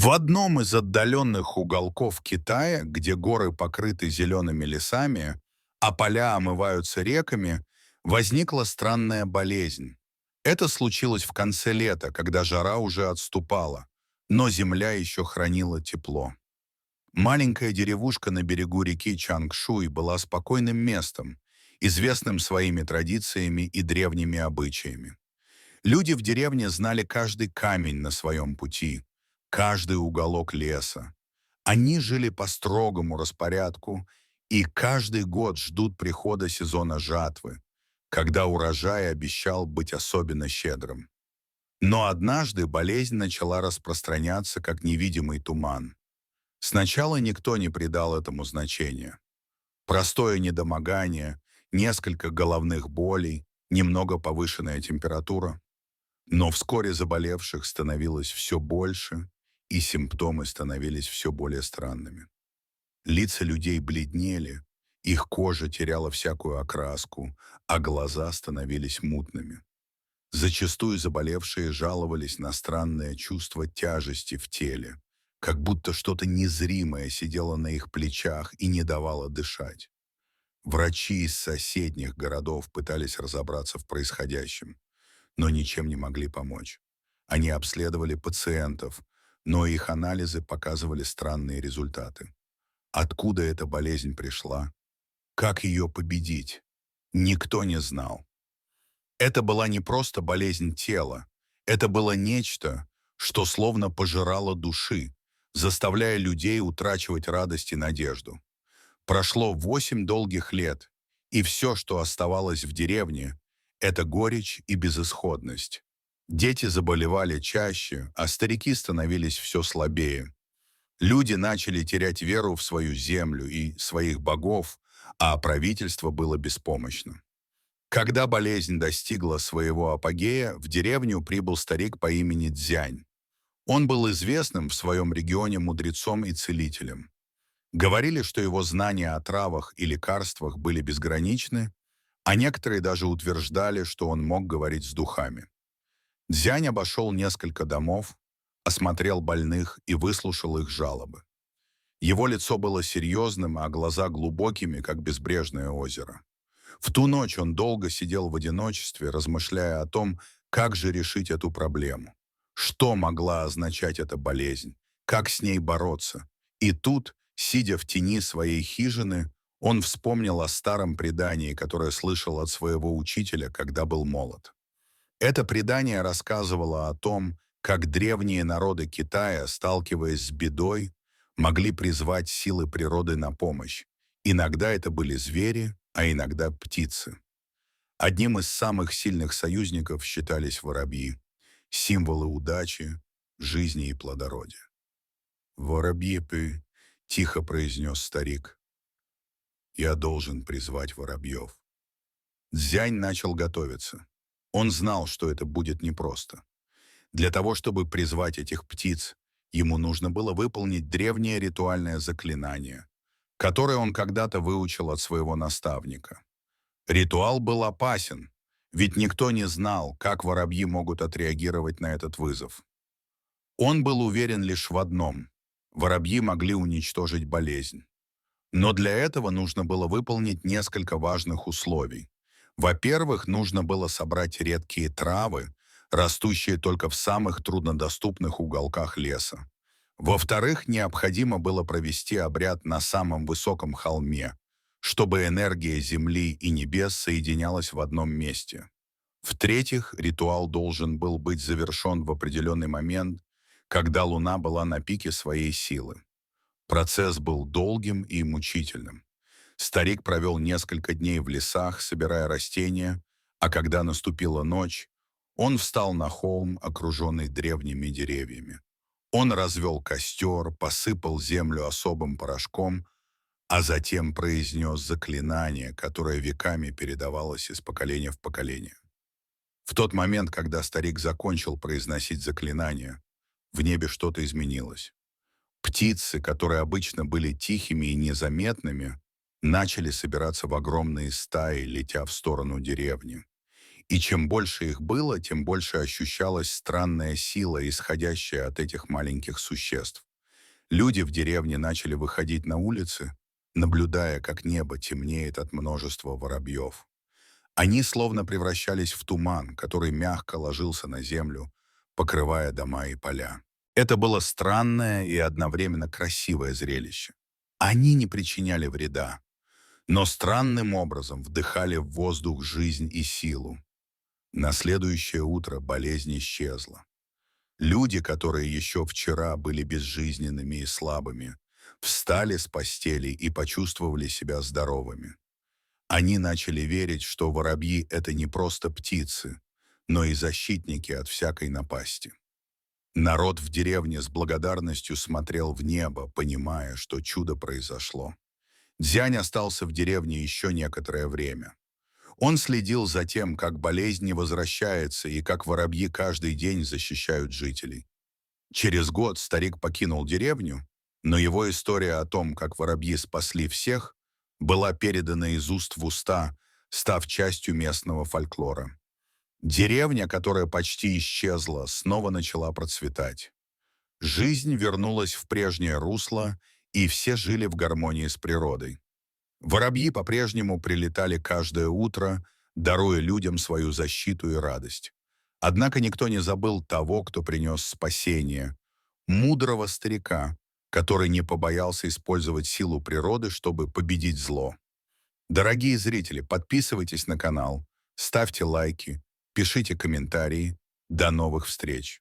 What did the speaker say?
В одном из отдаленных уголков Китая, где горы покрыты зелеными лесами, а поля омываются реками, возникла странная болезнь. Это случилось в конце лета, когда жара уже отступала, но земля еще хранила тепло. Маленькая деревушка на берегу реки Чангшуй была спокойным местом, известным своими традициями и древними обычаями. Люди в деревне знали каждый камень на своем пути, каждый уголок леса. Они жили по строгому распорядку и каждый год ждут прихода сезона жатвы, когда урожай обещал быть особенно щедрым. Но однажды болезнь начала распространяться как невидимый туман. Сначала никто не придал этому значения. Простое недомогание, несколько головных болей, немного повышенная температура. Но вскоре заболевших становилось все больше, и симптомы становились все более странными. Лица людей бледнели, их кожа теряла всякую окраску, а глаза становились мутными. Зачастую заболевшие жаловались на странное чувство тяжести в теле, как будто что-то незримое сидело на их плечах и не давало дышать. Врачи из соседних городов пытались разобраться в происходящем, но ничем не могли помочь. Они обследовали пациентов, но их анализы показывали странные результаты. Откуда эта болезнь пришла? Как ее победить? Никто не знал. Это была не просто болезнь тела, это было нечто, что словно пожирало души, заставляя людей утрачивать радость и надежду. Прошло 8 долгих лет, и все, что оставалось в деревне, это горечь и безысходность. Дети заболевали чаще, а старики становились все слабее. Люди начали терять веру в свою землю и своих богов, а правительство было беспомощно. Когда болезнь достигла своего апогея, в деревню прибыл старик по имени Дзянь. Он был известным в своем регионе мудрецом и целителем. Говорили, что его знания о травах и лекарствах были безграничны, а некоторые даже утверждали, что он мог говорить с духами. Дзянь обошел несколько домов, осмотрел больных и выслушал их жалобы. Его лицо было серьезным, а глаза глубокими, как безбрежное озеро. В ту ночь он долго сидел в одиночестве, размышляя о том, как же решить эту проблему. Что могла означать эта болезнь? Как с ней бороться? И тут, сидя в тени своей хижины, он вспомнил о старом предании, которое слышал от своего учителя, когда был молод. Это предание рассказывало о том, как древние народы Китая, сталкиваясь с бедой, могли призвать силы природы на помощь. Иногда это были звери, а иногда птицы. Одним из самых сильных союзников считались воробьи, символы удачи, жизни и плодородия. «Воробьи-пы», — тихо произнес старик, — «я должен призвать воробьев». Дзянь начал готовиться. Он знал, что это будет непросто. Для того, чтобы призвать этих птиц, ему нужно было выполнить древнее ритуальное заклинание, которое он когда-то выучил от своего наставника. Ритуал был опасен, ведь никто не знал, как воробьи могут отреагировать на этот вызов. Он был уверен лишь в одном — воробьи могли уничтожить болезнь. Но для этого нужно было выполнить несколько важных условий. Во-первых, нужно было собрать редкие травы, растущие только в самых труднодоступных уголках леса. Во-вторых, необходимо было провести обряд на самом высоком холме, чтобы энергия Земли и небес соединялась в одном месте. В-третьих, ритуал должен был быть завершен в определенный момент, когда Луна была на пике своей силы. Процесс был долгим и мучительным. Старик провел несколько дней в лесах, собирая растения, а когда наступила ночь, он встал на холм, окруженный древними деревьями. Он развел костер, посыпал землю особым порошком, а затем произнес заклинание, которое веками передавалось из поколения в поколение. В тот момент, когда старик закончил произносить заклинание, в небе что-то изменилось. Птицы, которые обычно были тихими и незаметными, начали собираться в огромные стаи, летя в сторону деревни. И чем больше их было, тем больше ощущалась странная сила, исходящая от этих маленьких существ. Люди в деревне начали выходить на улицы, наблюдая, как небо темнеет от множества воробьев. Они словно превращались в туман, который мягко ложился на землю, покрывая дома и поля. Это было странное и одновременно красивое зрелище. Они не причиняли вреда, но странным образом вдыхали в воздух жизнь и силу. На следующее утро болезнь исчезла. Люди, которые еще вчера были безжизненными и слабыми, встали с постелей и почувствовали себя здоровыми. Они начали верить, что воробьи — это не просто птицы, но и защитники от всякой напасти. Народ в деревне с благодарностью смотрел в небо, понимая, что чудо произошло. Дзянь остался в деревне еще некоторое время. Он следил за тем, как болезнь не возвращается и как воробьи каждый день защищают жителей. Через год старик покинул деревню, но его история о том, как воробьи спасли всех, была передана из уст в уста, став частью местного фольклора. Деревня, которая почти исчезла, снова начала процветать. Жизнь вернулась в прежнее русло, и все жили в гармонии с природой. Воробьи по-прежнему прилетали каждое утро, даруя людям свою защиту и радость. Однако никто не забыл того, кто принес спасение, мудрого старика, который не побоялся использовать силу природы, чтобы победить зло. Дорогие зрители, подписывайтесь на канал, ставьте лайки, пишите комментарии. До новых встреч!